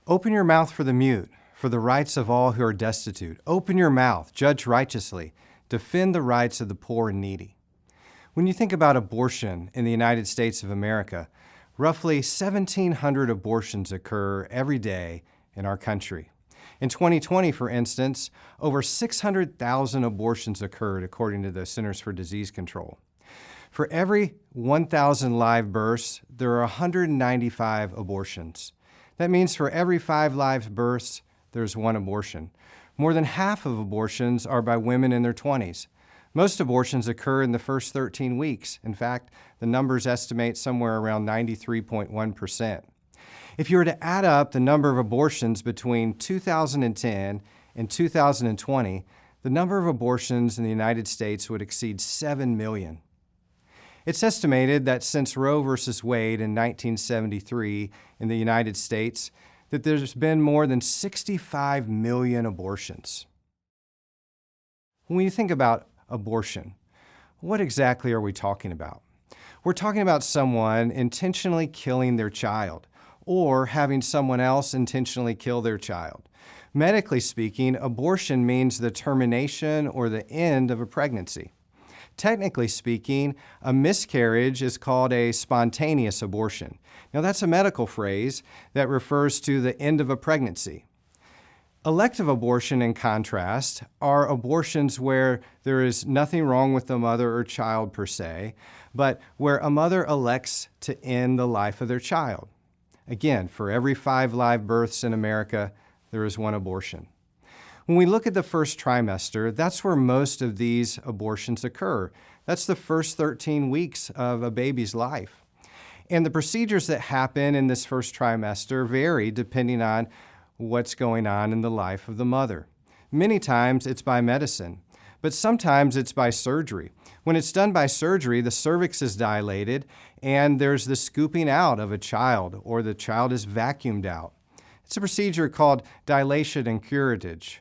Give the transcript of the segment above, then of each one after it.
Open your mouth for the mute, for the rights of all who are destitute. Open your mouth, judge righteously, defend the rights of the poor and needy. When you think about abortion in the United States of America, roughly 1,700 abortions occur every day in our country. In 2020, for instance, over 600,000 abortions occurred, according to the Centers for Disease Control. For every 1,000 live births, there are 195 abortions. That means for every 5 live births, there's 1 abortion. More than half of abortions are by women in their 20s. Most abortions occur in the first 13 weeks. In fact, the numbers estimate somewhere around 93.1%. If you were to add up the number of abortions between 2010 and 2020, the number of abortions in the United States would exceed 7 million. It's estimated that since Roe v. Wade in 1973 in the United States, that there's been more than 65 million abortions. When you think about abortion, what exactly are we talking about? We're talking about someone intentionally killing their child or having someone else intentionally kill their child. Medically speaking, abortion means the termination or the end of a pregnancy. Technically speaking, a miscarriage is called a spontaneous abortion. Now, that's a medical phrase that refers to the end of a pregnancy. Elective abortion, in contrast, are abortions where there is nothing wrong with the mother or child per se, but where a mother elects to end the life of their child. Again, for every 5 live births in America, there is 1 abortion. When we look at the first trimester, that's where most of these abortions occur. That's the first 13 weeks of a baby's life. And the procedures that happen in this first trimester vary depending on what's going on in the life of the mother. Many times it's by medicine, but sometimes it's by surgery. When it's done by surgery, the cervix is dilated and there's the scooping out of a child, or the child is vacuumed out. It's a procedure called dilation and curettage.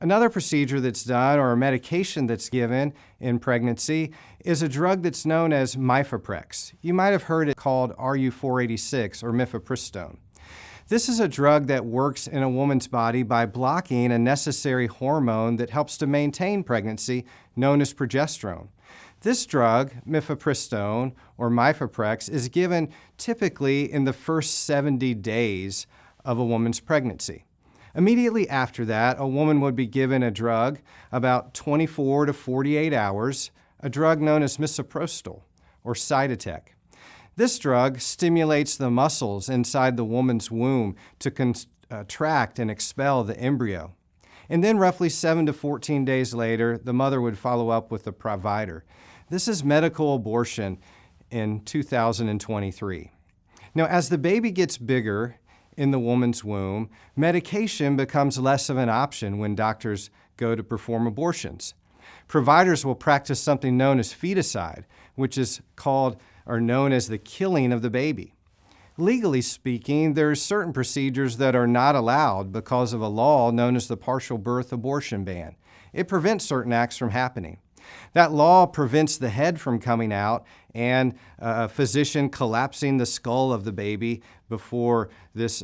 Another procedure that's done, or a medication that's given in pregnancy, is a drug that's known as mifeprex. You might have heard it called RU-486 or mifepristone. This is a drug that works in a woman's body by blocking a necessary hormone that helps to maintain pregnancy, known as progesterone. This drug, mifepristone or mifeprex, is given typically in the first 70 days of a woman's pregnancy. Immediately after that, a woman would be given a drug about 24 to 48 hours, a drug known as misoprostol or Cytotec. This drug stimulates the muscles inside the woman's womb to contract and expel the embryo. And then roughly 7 to 14 days later, the mother would follow up with the provider. This is medical abortion in 2023. Now, as the baby gets bigger in the woman's womb, medication becomes less of an option when doctors go to perform abortions. Providers will practice something known as feticide, which is called or known as the killing of the baby. Legally speaking, there are certain procedures that are not allowed because of a law known as the partial birth abortion ban. It prevents certain acts from happening. That law prevents the head from coming out and a physician collapsing the skull of the baby before this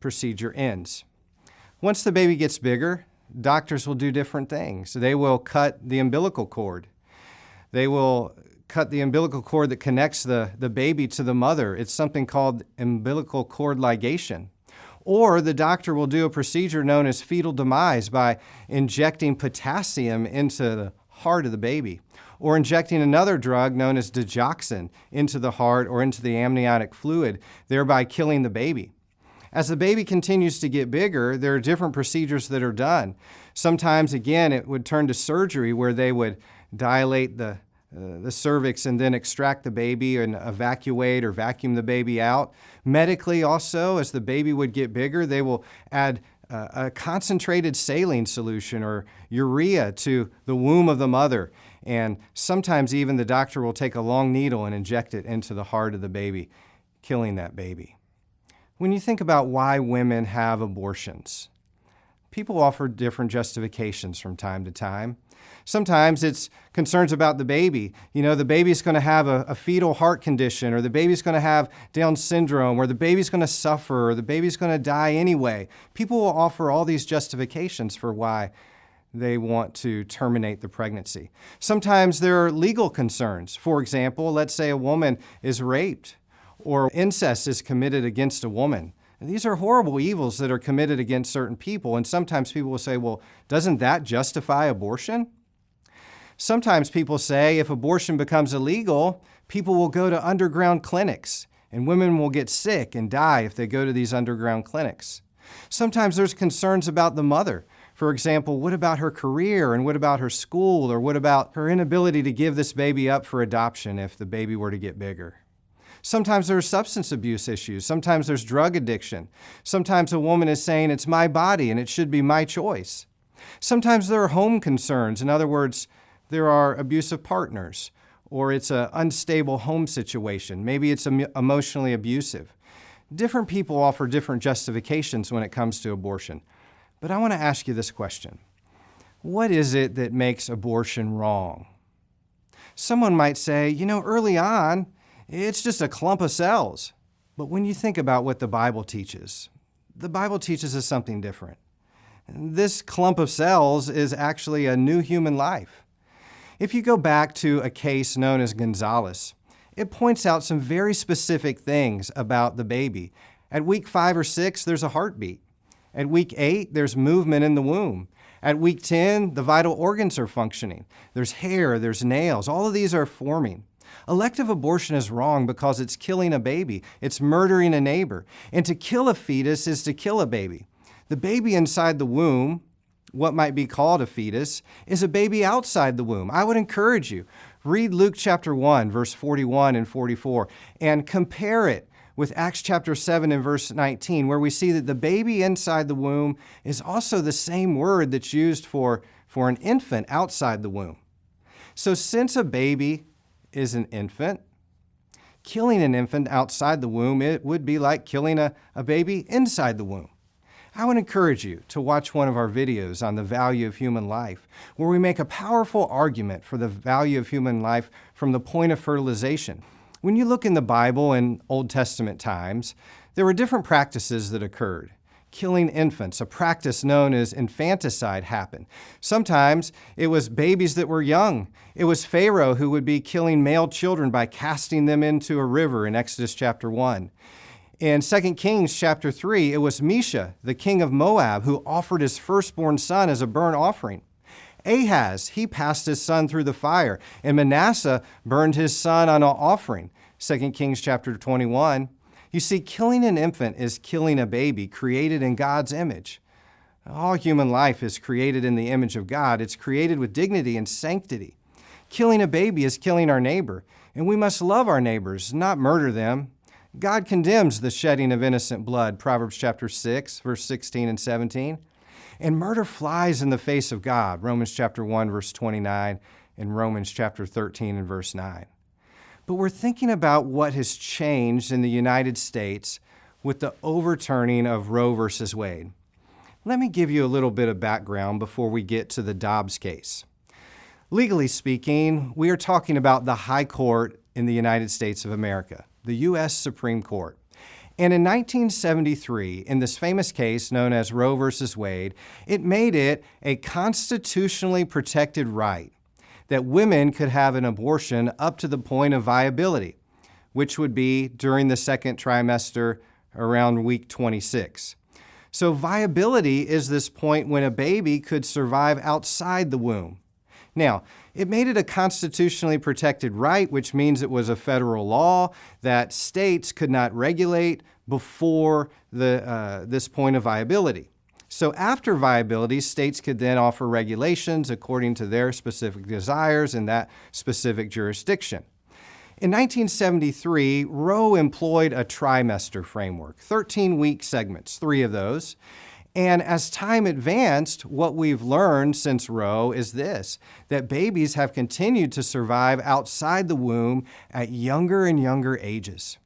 procedure ends. Once the baby gets bigger, doctors will do different things. They will cut the umbilical cord. They will cut the umbilical cord that connects the baby to the mother. It's something called umbilical cord ligation. Or the doctor will do a procedure known as fetal demise by injecting potassium into the heart of the baby, or injecting another drug known as digoxin into the heart or into the amniotic fluid, thereby killing the baby. As the baby continues to get bigger, there are different procedures that are done. Sometimes, again, it would turn to surgery where they would dilate the cervix and then extract the baby and evacuate or vacuum the baby out. Medically also, as the baby would get bigger, they will add a concentrated saline solution or urea to the womb of the mother. And sometimes even the doctor will take a long needle and inject it into the heart of the baby, killing that baby. When you think about why women have abortions, People offer different justifications from time to time. Sometimes it's concerns about the baby. The baby's going to have a fetal heart condition, or the baby's going to have Down syndrome, or the baby's going to suffer, or the baby's going to die anyway. People will offer all these justifications for why they want to terminate the pregnancy. Sometimes there are legal concerns. For example, let's say a woman is raped or incest is committed against a woman. And these are horrible evils that are committed against certain people. And sometimes people will say, well, doesn't that justify abortion? Sometimes people say if abortion becomes illegal, people will go to underground clinics and women will get sick and die if they go to these underground clinics. Sometimes there's concerns about the mother. For example, what about her career, and what about her school, or what about her inability to give this baby up for adoption if the baby were to get bigger? Sometimes there are substance abuse issues. Sometimes there's drug addiction. Sometimes a woman is saying, it's my body and it should be my choice. Sometimes there are home concerns. In other words, there are abusive partners, or it's an unstable home situation. Maybe it's emotionally abusive. Different people offer different justifications when it comes to abortion. But I want to ask you this question. What is it that makes abortion wrong? Someone might say, early on, it's just a clump of cells. But when you think about what the Bible teaches us something different. This clump of cells is actually a new human life. If you go back to a case known as Gonzalez, it points out some very specific things about the baby. At week 5 or 6, there's a heartbeat. At week 8, there's movement in the womb. At week 10, the vital organs are functioning. There's hair, there's nails. All of these are forming. Elective abortion is wrong because it's killing a baby. It's murdering a neighbor. And to kill a fetus is to kill a baby. The baby inside the womb, what might be called a fetus, is a baby outside the womb. I would encourage you, read Luke chapter 1, verse 41 and 44, and compare it with Acts chapter 7 and verse 19, where we see that the baby inside the womb is also the same word that's used for an infant outside the womb. So since a baby is an infant, killing an infant outside the womb, it would be like killing a baby inside the womb. I would encourage you to watch one of our videos on the value of human life, where we make a powerful argument for the value of human life from the point of fertilization. When you look in the Bible in Old Testament times, there were different practices that occurred. Killing infants, a practice known as infanticide, happened. Sometimes it was babies that were young. It was Pharaoh who would be killing male children by casting them into a river in Exodus chapter 1. In 2 Kings chapter 3, it was Mesha, the king of Moab, who offered his firstborn son as a burnt offering. Ahaz, he passed his son through the fire, and Manasseh burned his son on an offering. 2 Kings chapter 21. You see, killing an infant is killing a baby created in God's image. All human life is created in the image of God. It's created with dignity and sanctity. Killing a baby is killing our neighbor, and we must love our neighbors, not murder them. God condemns the shedding of innocent blood, Proverbs chapter 6, verse 16 and 17. And murder flies in the face of God, Romans chapter 1, verse 29, and Romans chapter 13 and verse 9. But we're thinking about what has changed in the United States with the overturning of Roe versus Wade. Let me give you a little bit of background before we get to the Dobbs case. Legally speaking, we are talking about the High Court in the United States of America, the U.S. Supreme Court. And in 1973, in this famous case known as Roe versus Wade, it made it a constitutionally protected right that women could have an abortion up to the point of viability, which would be during the second trimester around week 26. So viability is this point when a baby could survive outside the womb. Now, it made it a constitutionally protected right, which means it was a federal law that states could not regulate before this point of viability. So after viability, states could then offer regulations according to their specific desires in that specific jurisdiction. In 1973, Roe employed a trimester framework, 13-week segments, 3 of those. And as time advanced, what we've learned since Roe is this, that babies have continued to survive outside the womb at younger and younger ages.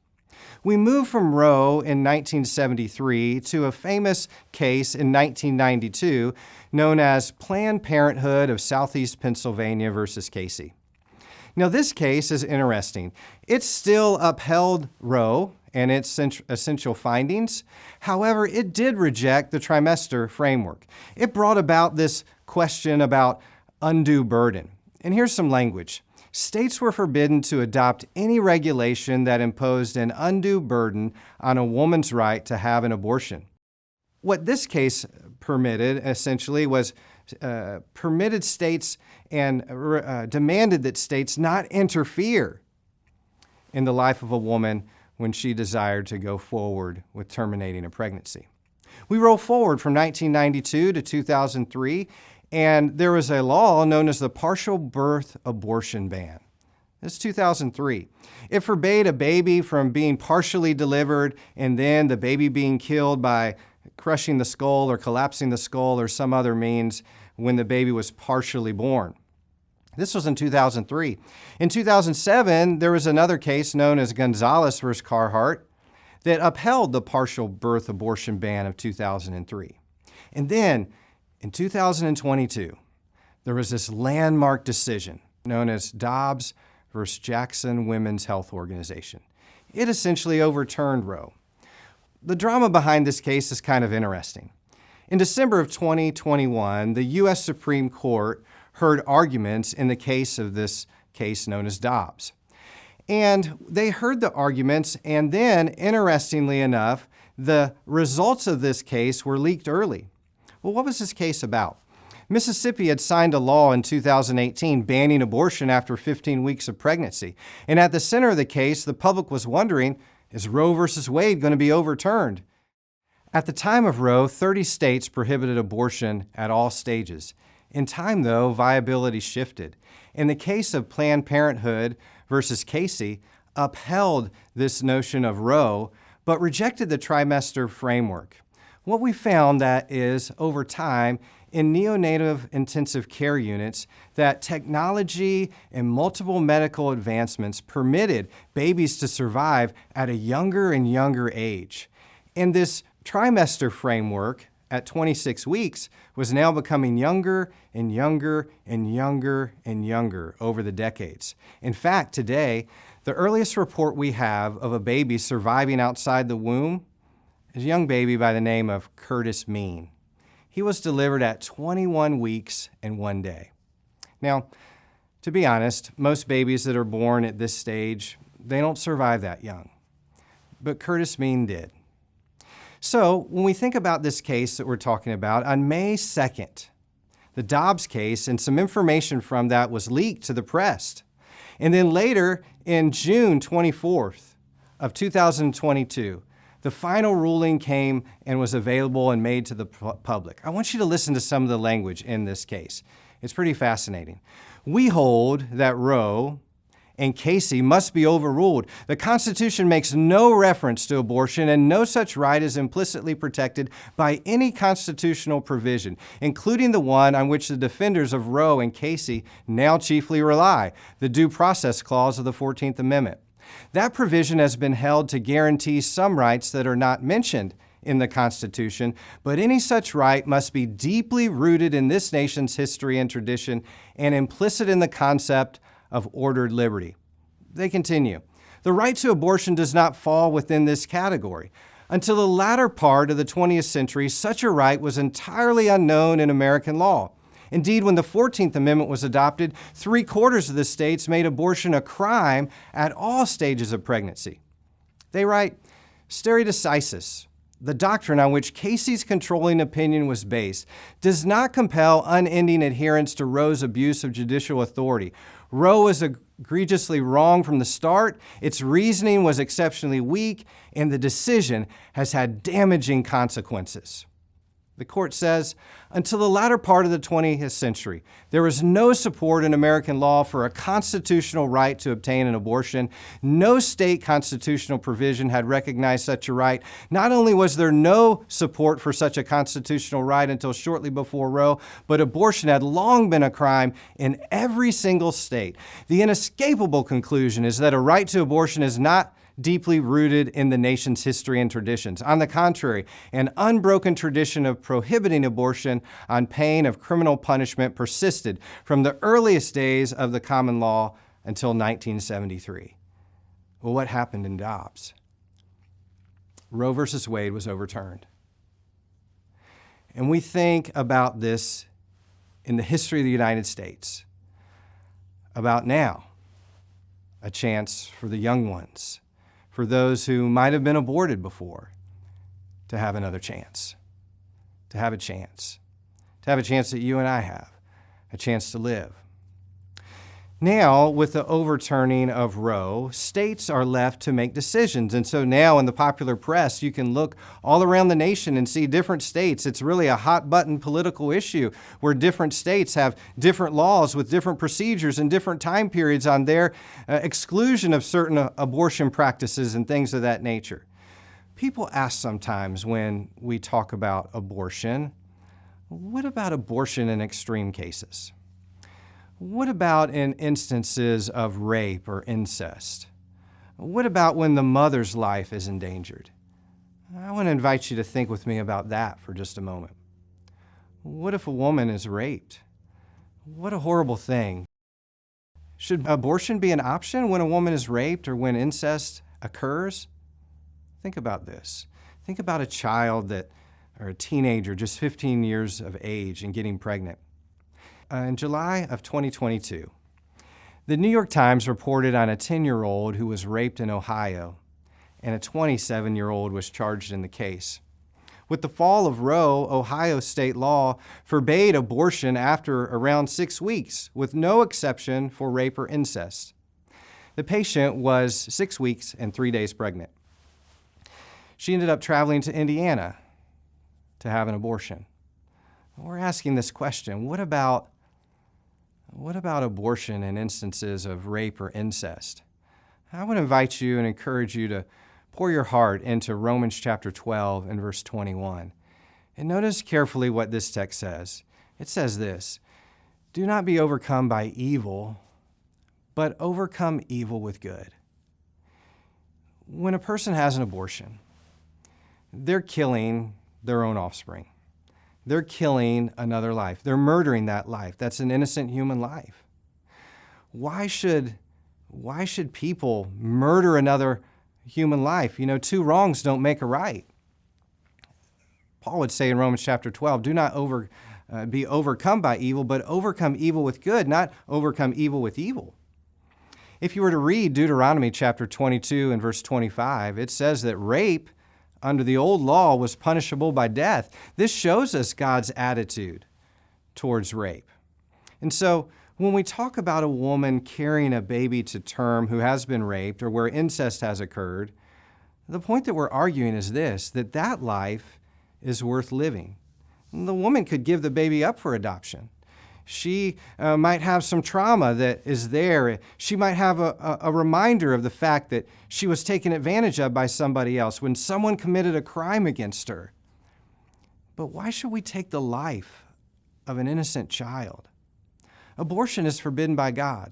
We move from Roe in 1973 to a famous case in 1992 known as Planned Parenthood of Southeast Pennsylvania versus Casey. Now, this case is interesting. It still upheld Roe and its essential findings. However, it did reject the trimester framework. It brought about this question about undue burden. And here's some language. States were forbidden to adopt any regulation that imposed an undue burden on a woman's right to have an abortion. What this case permitted, essentially, was permitted states and demanded that states not interfere in the life of a woman when she desired to go forward with terminating a pregnancy. We roll forward from 1992 to 2003, and there was a law known as the Partial Birth Abortion Ban. It's 2003. It forbade a baby from being partially delivered and then the baby being killed by crushing the skull or collapsing the skull or some other means when the baby was partially born. This was in 2003. In 2007, there was another case known as Gonzalez versus Carhart that upheld the partial birth abortion ban of 2003. And then in 2022, there was this landmark decision known as Dobbs versus Jackson Women's Health Organization. It essentially overturned Roe. The drama behind this case is kind of interesting. In December of 2021, the U.S. Supreme Court heard arguments in the case of this case known as Dobbs. And they heard the arguments, and then, interestingly enough, the results of this case were leaked early. Well, what was this case about? Mississippi had signed a law in 2018 banning abortion after 15 weeks of pregnancy. And at the center of the case, the public was wondering, is Roe versus Wade going to be overturned? At the time of Roe, 30 states prohibited abortion at all stages. In time, though, viability shifted. In the case of Planned Parenthood versus Casey, upheld this notion of Roe, but rejected the trimester framework. What we found that is, over time, in neonatal intensive care units, that technology and multiple medical advancements permitted babies to survive at a younger and younger age. And this trimester framework at 26 weeks was now becoming younger and younger and younger and younger over the decades. In fact, today, the earliest report we have of a baby surviving outside the womb is a young baby by the name of Curtis Mean. He was delivered at 21 weeks and 1 day. Now, to be honest, most babies that are born at this stage, they don't survive that young. But Curtis Mean did. So when we think about this case that we're talking about, on May 2nd, the Dobbs case and some information from that was leaked to the press. And then later, in June 24th of 2022, the final ruling came and was available and made to the public. I want you to listen to some of the language in this case. It's pretty fascinating. We hold that Roe and Casey must be overruled. The Constitution makes no reference to abortion, and no such right is implicitly protected by any constitutional provision, including the one on which the defenders of Roe and Casey now chiefly rely, the Due Process Clause of the 14th Amendment. That provision has been held to guarantee some rights that are not mentioned in the Constitution, but any such right must be deeply rooted in this nation's history and tradition and implicit in the concept of ordered liberty. They continue. The right to abortion does not fall within this category. Until the latter part of the 20th century, such a right was entirely unknown in American law. Indeed, when the 14th Amendment was adopted, 3/4 of the states made abortion a crime at all stages of pregnancy. They write, stare decisis, the doctrine on which Casey's controlling opinion was based, does not compel unending adherence to Roe's abuse of judicial authority. Roe was egregiously wrong from the start, its reasoning was exceptionally weak, and the decision has had damaging consequences. The court says, until the latter part of the 20th century, there was no support in American law for a constitutional right to obtain an abortion. No state constitutional provision had recognized such a right. Not only was there no support for such a constitutional right until shortly before Roe, but abortion had long been a crime in every single state. The inescapable conclusion is that a right to abortion is not deeply rooted in the nation's history and traditions. On the contrary, an unbroken tradition of prohibiting abortion on pain of criminal punishment persisted from the earliest days of the common law until 1973. Well, what happened in Dobbs? Roe versus Wade was overturned. And we think about this in the history of the United States, about now, a chance for the young ones, for those who might have been aborted before, to have another chance, to have a chance that you and I have, a chance to live. Now, with the overturning of Roe, states are left to make decisions. And so now in the popular press, you can look all around the nation and see different states. It's really a hot-button political issue where different states have different laws with different procedures and different time periods on their exclusion of certain abortion practices and things of that nature. People ask sometimes when we talk about abortion, what about abortion in extreme cases? What about in instances of rape or incest? What about when the mother's life is endangered? I want to invite you to think with me about that for just a moment. What if a woman is raped? What a horrible thing. Should abortion be an option when a woman is raped or when incest occurs? Think about this. Think about a child or a teenager, just 15 years of age and getting pregnant. In July of 2022, the New York Times reported on a 10-year-old who was raped in Ohio, and a 27-year-old was charged in the case. With the fall of Roe, Ohio state law forbade abortion after around 6 weeks, with no exception for rape or incest. The patient was 6 weeks and 3 days pregnant. She ended up traveling to Indiana to have an abortion. We're asking this question, what about abortion in instances of rape or incest? I would invite you and encourage you to pour your heart into Romans chapter 12 and verse 21. And notice carefully what this text says. It says this, "Do not be overcome by evil, but overcome evil with good." When a person has an abortion, they're killing their own offspring. They're killing another life. They're murdering that life. That's an innocent human life. Why should people murder another human life? You know, two wrongs don't make a right. Paul would say in Romans chapter 12, do not be overcome by evil, but overcome evil with good, not overcome evil with evil. If you were to read Deuteronomy chapter 22 and verse 25, it says that rape under the old law was punishable by death. This shows us God's attitude towards rape. And so when we talk about a woman carrying a baby to term who has been raped or where incest has occurred, the point that we're arguing is this, that life is worth living. And the woman could give the baby up for adoption. She might have some trauma that is there. She might have a reminder of the fact that she was taken advantage of by somebody else when someone committed a crime against her. But why should we take the life of an innocent child? Abortion is forbidden by God.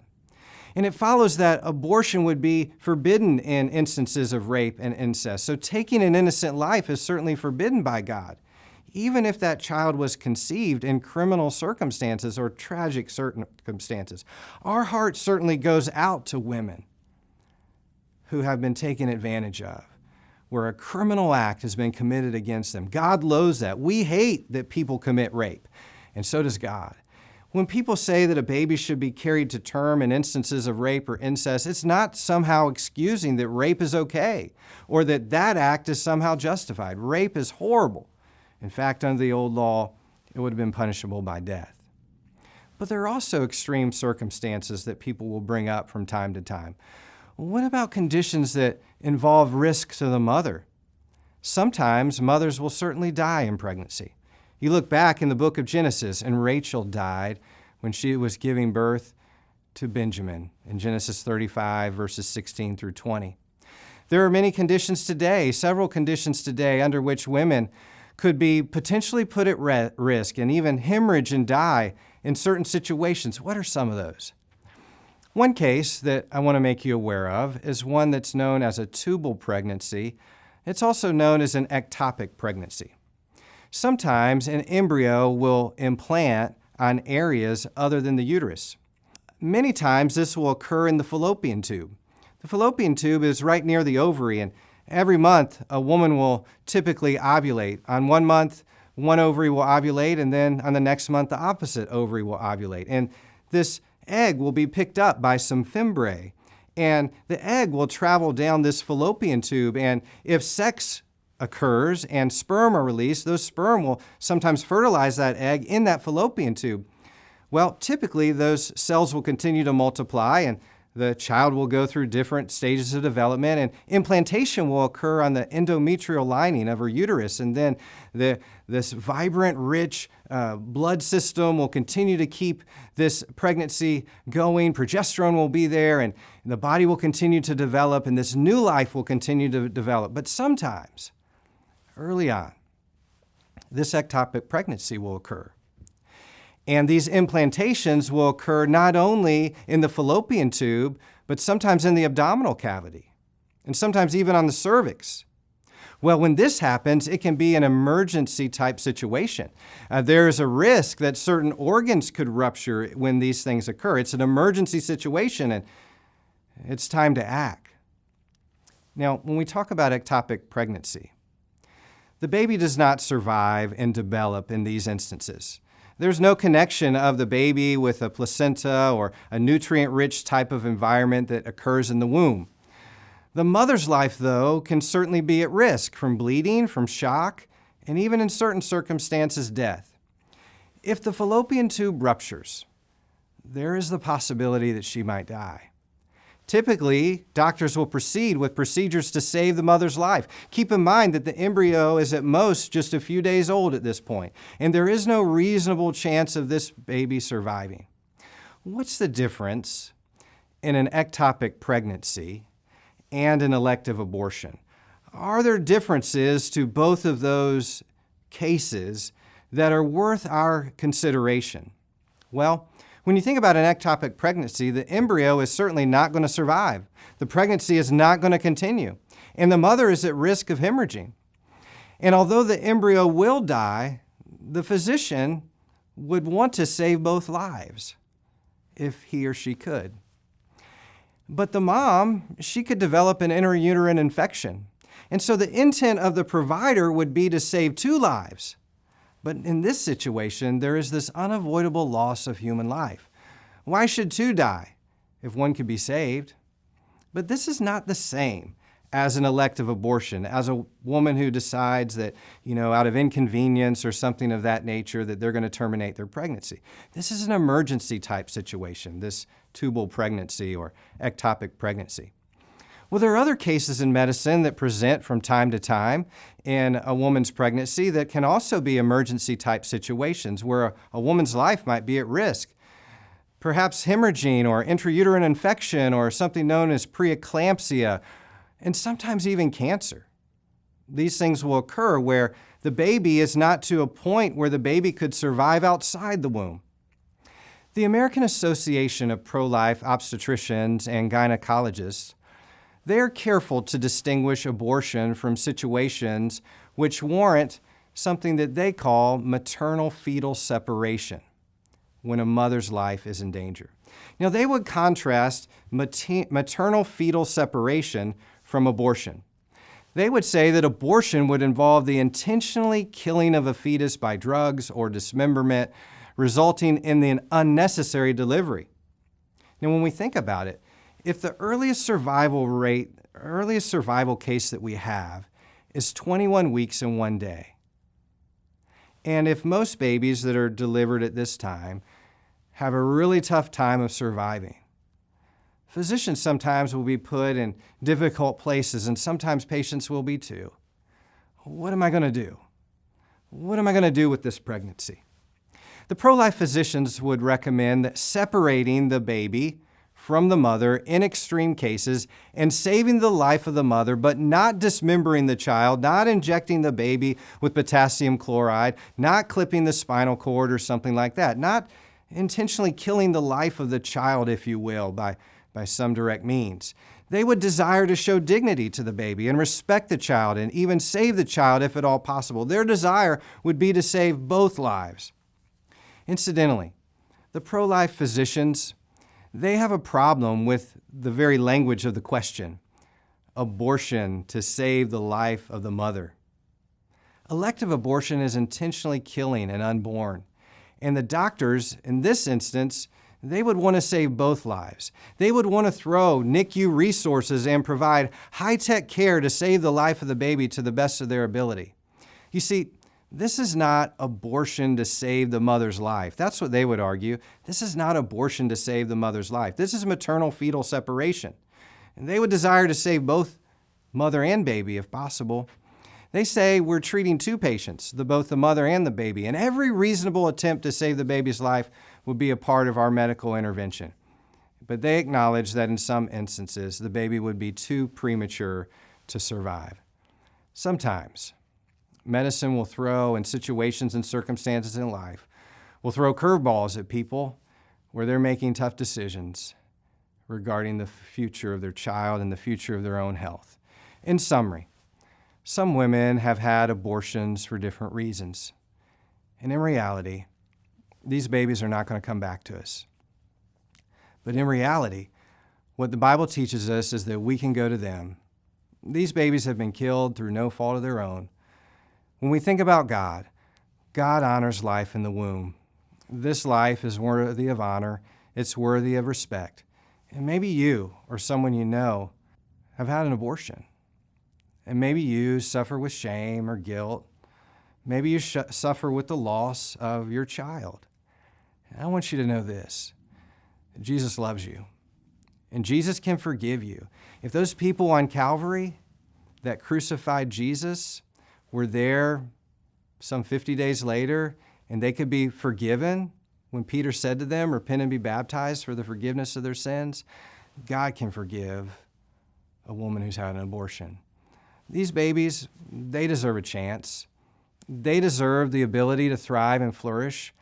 And it follows that abortion would be forbidden in instances of rape and incest. So taking an innocent life is certainly forbidden by God, even if that child was conceived in criminal circumstances or tragic circumstances. Our heart certainly goes out to women who have been taken advantage of, where a criminal act has been committed against them. God loathes that. We hate that people commit rape, and so does God. When people say that a baby should be carried to term in instances of rape or incest, it's not somehow excusing that rape is okay or that act is somehow justified. Rape is horrible. In fact, under the old law, it would have been punishable by death. But there are also extreme circumstances that people will bring up from time to time. What about conditions that involve risk to the mother? Sometimes mothers will certainly die in pregnancy. You look back in the book of Genesis, and Rachel died when she was giving birth to Benjamin in Genesis 35, verses 16 through 20. There are many conditions today, several conditions today, under which women could be potentially put at risk and even hemorrhage and die in certain situations. What are some of those? One case that I want to make you aware of is one that's known as a tubal pregnancy. It's also known as an ectopic pregnancy. Sometimes an embryo will implant on areas other than the uterus. Many times this will occur in the fallopian tube. The fallopian tube is right near the ovary, and every month a woman will typically ovulate. On 1 month, one ovary will ovulate, and then on the next month the opposite ovary will ovulate. And this egg will be picked up by some fimbriae, and the egg will travel down this fallopian tube, and if sex occurs and sperm are released, those sperm will sometimes fertilize that egg in that fallopian tube. Well, typically those cells will continue to multiply, and the child will go through different stages of development, and implantation will occur on the endometrial lining of her uterus, and then this vibrant, rich blood system will continue to keep this pregnancy going. Progesterone will be there, and the body will continue to develop, and this new life will continue to develop. But sometimes, early on, this ectopic pregnancy will occur. And these implantations will occur not only in the fallopian tube, but sometimes in the abdominal cavity, and sometimes even on the cervix. Well, when this happens, it can be an emergency type situation. There is a risk that certain organs could rupture when these things occur. It's an emergency situation, and it's time to act. Now, when we talk about ectopic pregnancy, the baby does not survive and develop in these instances. There's no connection of the baby with a placenta or a nutrient-rich type of environment that occurs in the womb. The mother's life, though, can certainly be at risk from bleeding, from shock, and even in certain circumstances, death. If the fallopian tube ruptures, there is the possibility that she might die. Typically, doctors will proceed with procedures to save the mother's life. Keep in mind that the embryo is at most just a few days old at this point, and there is no reasonable chance of this baby surviving. What's the difference in an ectopic pregnancy and an elective abortion? Are there differences to both of those cases that are worth our consideration? Well, when you think about an ectopic pregnancy, the embryo is certainly not going to survive. The pregnancy is not going to continue, and the mother is at risk of hemorrhaging. And although the embryo will die, the physician would want to save both lives if he or she could. But the mom, she could develop an intrauterine infection. And so the intent of the provider would be to save 2 lives. But in this situation, there is this unavoidable loss of human life. Why should 2 die if one could be saved? But this is not the same as an elective abortion, as a woman who decides that, out of inconvenience or something of that nature, that they're going to terminate their pregnancy. This is an emergency type situation, this tubal pregnancy or ectopic pregnancy. Well, there are other cases in medicine that present from time to time in a woman's pregnancy that can also be emergency type situations where a woman's life might be at risk. Perhaps hemorrhaging or intrauterine infection or something known as preeclampsia, and sometimes even cancer. These things will occur where the baby is not to a point where the baby could survive outside the womb. The American Association of Pro-Life Obstetricians and Gynecologists, they are careful to distinguish abortion from situations which warrant something that they call maternal-fetal separation, when a mother's life is in danger. Now, they would contrast maternal-fetal separation from abortion. They would say that abortion would involve the intentionally killing of a fetus by drugs or dismemberment, resulting in the unnecessary delivery. Now, when we think about it, if the earliest survival case that we have is 21 weeks and 1 day, and if most babies that are delivered at this time have a really tough time of surviving, physicians sometimes will be put in difficult places, and sometimes patients will be too. What am I going to do? What am I going to do with this pregnancy? The pro-life physicians would recommend separating the baby from the mother in extreme cases and saving the life of the mother, but not dismembering the child, not injecting the baby with potassium chloride, not clipping the spinal cord or something like that, not intentionally killing the life of the child, if you will, by some direct means. They would desire to show dignity to the baby and respect the child and even save the child if at all possible. Their desire would be to save both lives. Incidentally, the pro-life physicians, they have a problem with the very language of the question, abortion to save the life of the mother. Elective abortion is intentionally killing an unborn. And the doctors, in this instance, they would want to save both lives. They would want to throw NICU resources and provide high-tech care to save the life of the baby to the best of their ability. You see, this is not abortion to save the mother's life. That's what they would argue. This is not abortion to save the mother's life. This is maternal-fetal separation. And they would desire to save both mother and baby if possible. They say we're treating two patients, both the mother and the baby, and every reasonable attempt to save the baby's life would be a part of our medical intervention. But they acknowledge that in some instances, the baby would be too premature to survive. Sometimes, medicine will throw, in situations and circumstances in life, will throw curveballs at people where they're making tough decisions regarding the future of their child and the future of their own health. In summary, some women have had abortions for different reasons. And in reality, these babies are not going to come back to us. But in reality, what the Bible teaches us is that we can go to them. These babies have been killed through no fault of their own. When we think about God, God honors life in the womb. This life is worthy of honor. It's worthy of respect. And maybe you or someone you know have had an abortion. And maybe you suffer with shame or guilt. Maybe you suffer with the loss of your child. And I want you to know this. Jesus loves you. And Jesus can forgive you. If those people on Calvary that crucified Jesus were there some 50 days later and they could be forgiven when Peter said to them, repent and be baptized for the forgiveness of their sins, God can forgive a woman who's had an abortion. These babies, they deserve a chance. They deserve the ability to thrive and flourish.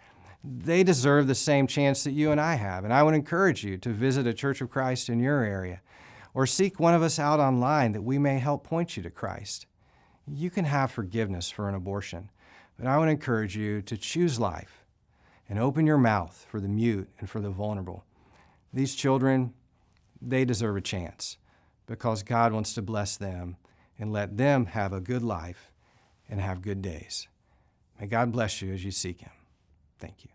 They deserve the same chance that you and I have. And I would encourage you to visit a Church of Christ in your area or seek one of us out online that we may help point you to Christ. You can have forgiveness for an abortion, but I would encourage you to choose life and open your mouth for the mute and for the vulnerable. These children, they deserve a chance because God wants to bless them and let them have a good life and have good days. May God bless you as you seek Him. Thank you.